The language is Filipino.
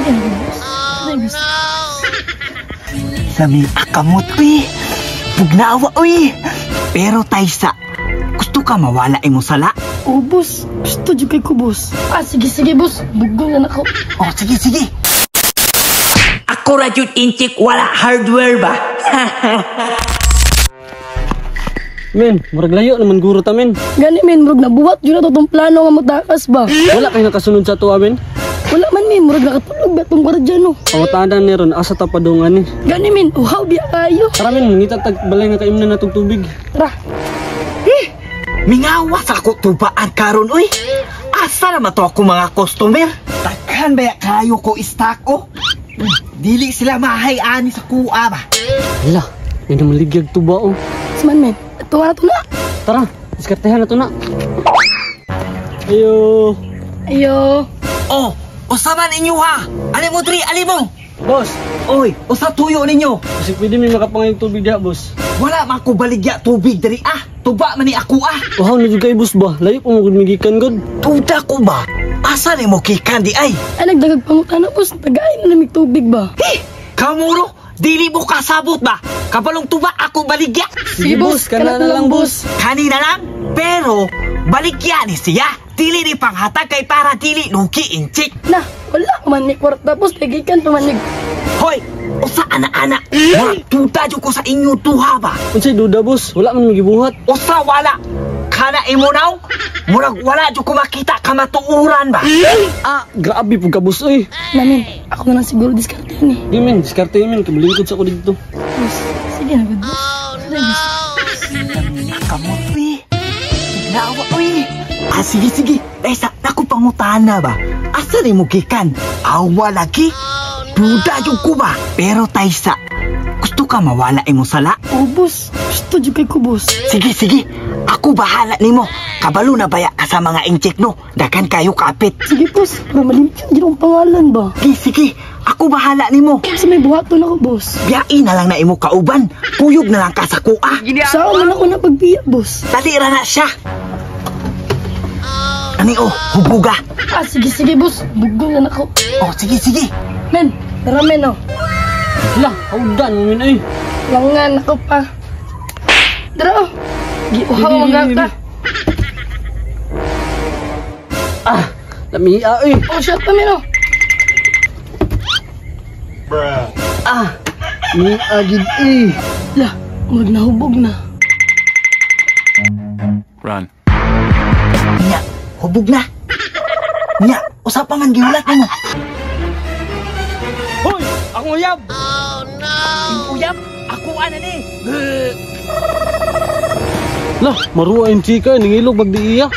Sige na, boss. Sami akamot, uy. Pugnawa, uy. Pero Taysa, gusto ka mawala mo sala? Oh, boss. Gusto dyan kay ko, boss. Sige, boss. Bugong na ako. Oh, sige. Ako radyot intik, wala hardware ba? Men, murag layo naman guro ta, men. Gani, men. Murag nabuhat yun na itong plano nga matakas ba? Wala kayo nakasunod sa tuwa, men. Wala man, men. Murag nakatulog ba itong gwardiya, no? Pawatanan ni ron, asa tapadungan ni. Gani, men. Uhaw biya kayo. Tara, men, ngita balay nga kaimna na itong tubig. Tara. Mingawas ako tubaan karon, uy. Asa naman to ako mga customer? Takhan ba kayo ko istako? Dili sila mahay-ani sa kuha ba? Hala, may namaligyag tuba, oh. Seman, men. Ito na ito na. Tara, diskartehan na ito na. Ayo. Oh, usaman inyo ha. Alimo tri, alimo. Boss, Oy, usa tuyo ninyo. kasi pwede may makapangayog tubig diha, boss. Wala man ko baligya tubig diri ah. Tuba man ni ako ah. Uhaw na dyan kayo, boss ba? Layo po magud migikan, god. Tuda ko ba? Asa ni mo kikan di ay? Ay, nagdagag pangutana, boss. Tagayin na namig tubig ba? Kamuro, dili mo kasabot ba? Kabalong tuba ako baligya. Sige, boss, kana na lang, boss. Kanina lang, pero baligya ni siya. Dili ni panghatag kay para dili nuki inchik. Na, wala man ni kwarta, boss. Tagikan pa man ni. Hoy, usa ana-ana. Tuda jud ko sa inyo tuha ba? Unsay duda, boss? Wala man magibuhat. Usa wala. Kana imo naw? Murag wala jud ko makita ka matuuran ba? Ah, grabe po ka, boss, oy. Namin, ako na lang siguro diskarte ni. Di, men, diskarte men, kabalingkod sa ako dito. Boss, sige na, good boss. Sige, boss. Kamot, uy. Naawa, uy. Ah, sige. Taysa, naku pangutana ba? Asa ni mo gikan? Awa lagi? Duda yung ko ba? Pero Taysa, gusto ka mawala mo sala? Oh, boss. Gusto dyan kay ko, boss. Sige. Ako bahala nimo. Kabalo na baya ka sa mga inchik no? Dakan kayo kapit. Sige, boss. Para malimpyan dyan ang pangalan ba? Sige. Ako bahala nimo. Kasi may buhaton ako, boss. Biyain na lang na imo kauban. Puyog na lang ka sa kuha. Saan man ako na pagbiya, boss? Talira na siya. Ani oh, hubuga. Sige, boss. Bugong na ako. Oh, sige. Men, tara, men, oh. Hala, haudan mo, men, ay. Langan ako pa. Tara, oh. Giuhaw ang gata. Ah, lamia, ay. Oh, shot pa, men, oh. Ah, ni agid, ay. Lah, magnahubog na. Run. Nya, hubog na. Nya, usap pa man giulat mo. Hoy, akong uyab. Uyab, ako ana ni. Lah, maruwa yung chika, ningilog bagdi iya.